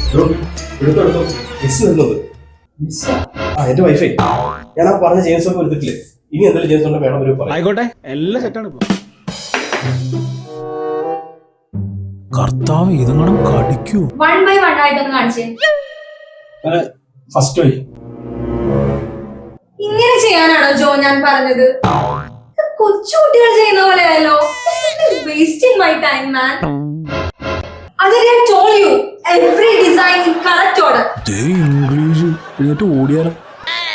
എടുത്തെടുത്തു miss നിന്നത് എന്റെ wifi ഞാൻ ആ പറഞ്ഞ ജെയിംസ് ഒക്കെ എടുത്തിട്ടില്ലേ ഇനി എന്തെങ്കിലും ജെയിംസ് ഉണ്ടെങ്കിൽ വേണം ഒരു പറയാം ആയിക്കോട്ടെ എല്ലാം സെറ്റാണ് ഇപ്പൊ കർത്താവ് ഇതങ്ങണം കടിക്കൂ 1 by 1 ആയിട്ടൊന്ന് കാണിച്ചേ ഫസ്റ്റ് വഴി ഇങ്ങനെ ചെയ്യാനാണോ ജോ ഞാൻ പറഞ്ഞത് കൊച്ചുകുട്ടികൾ ചെയ്യുന്ന പോലെയല്ലോ വേസ്റ്റിംഗ് മൈ ടൈം മാൻ അത് ഞാൻ told you every design in correct order English എന്നിട്ട് ഓടിയാലോ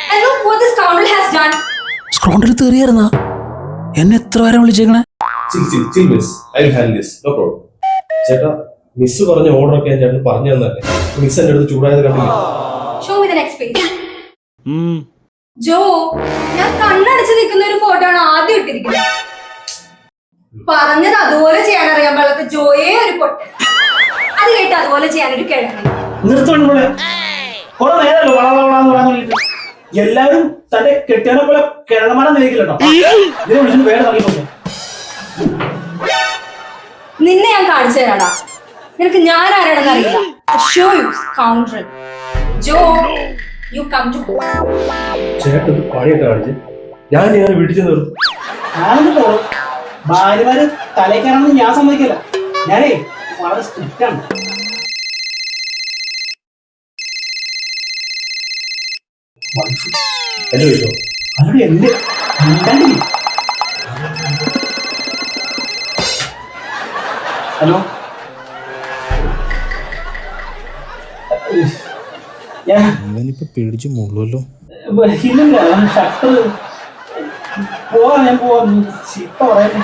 and look what this scoundrel has done സ്ക്രോണ്ടിൽ തെറിയായിരുന്നാ എന്നെ എത്ര പേരെ വിളിച്ചേക്കണേ chill miss I will handle this no problem ചേട്ടാ മിസ് പറഞ്ഞ ഓർഡർ ഒക്കെ ഞാൻ ചേട്ടൻ പറഞ്ഞു തന്നല്ലേ മിസ് എന്റെ അടുത്ത് ചൂടായത് കണ്ടില്ല show me the next page ജോ ഞാൻ കണ്ണടച്ച് നിൽക്കുന്ന ഒരു ഫോട്ടോ ആണ് ആദ്യം ഇട്ടിരിക്കുന്നത് പറഞ്ഞത് അതുപോലെ ചെയ്യാൻ അറിയാൻ പാടില്ലാത്ത ജോയെ ഒരു പൊട്ടൻ അത് കേട്ട് അതുപോലെ ചെയ്യാനൊരു കിഴങ്ങ് നിർത്തോളെ കുറെ നേരമല്ലോ വളവളാന്ന് പറയാൻ തുടങ്ങിയിട്ട് എല്ലാവരും തന്റെ കെട്ടിയനെ പോലെ കിഴങ്ങന്മാരെ നിൽക്കില്ലട്ടോ ഇതിനെ വിളിച്ചിട്ട് വേറെ തുടങ്ങിപ്പോട്ടെ നിന്നെ ഞാൻ കാണിച്ചു തരാടാ നിനക്ക് ഞാൻ ആരാണെന്ന് അറിയില്ല show you scoundrel go you come to ചേട്ടൻ പണിയൊക്കെ കാണിച്ച് ഞാൻ വീട്ടിൽ ചെന്ന് നിർത്തും ഞാനൊന്ന് പോകും ഭാര്യമാര് തലേക്കാരാണെന്ന് ഞാൻ സമ്മതിക്കില്ല ഞാനേ വളരെ സ്ട്രിക്റ്റ് ആണ് എന്റെ വീട്ടോ അവരുടെ എന്ത് മിണ്ടാണ്ടിരി. ഹലോ ഇവനിപ്പോ പേടിച്ച് മുള്ളുവല്ലോ ഇല്ലില്ല ഷട്ടർ പോവാ ഞാൻ പോവാ ചിപ്പ പറയാ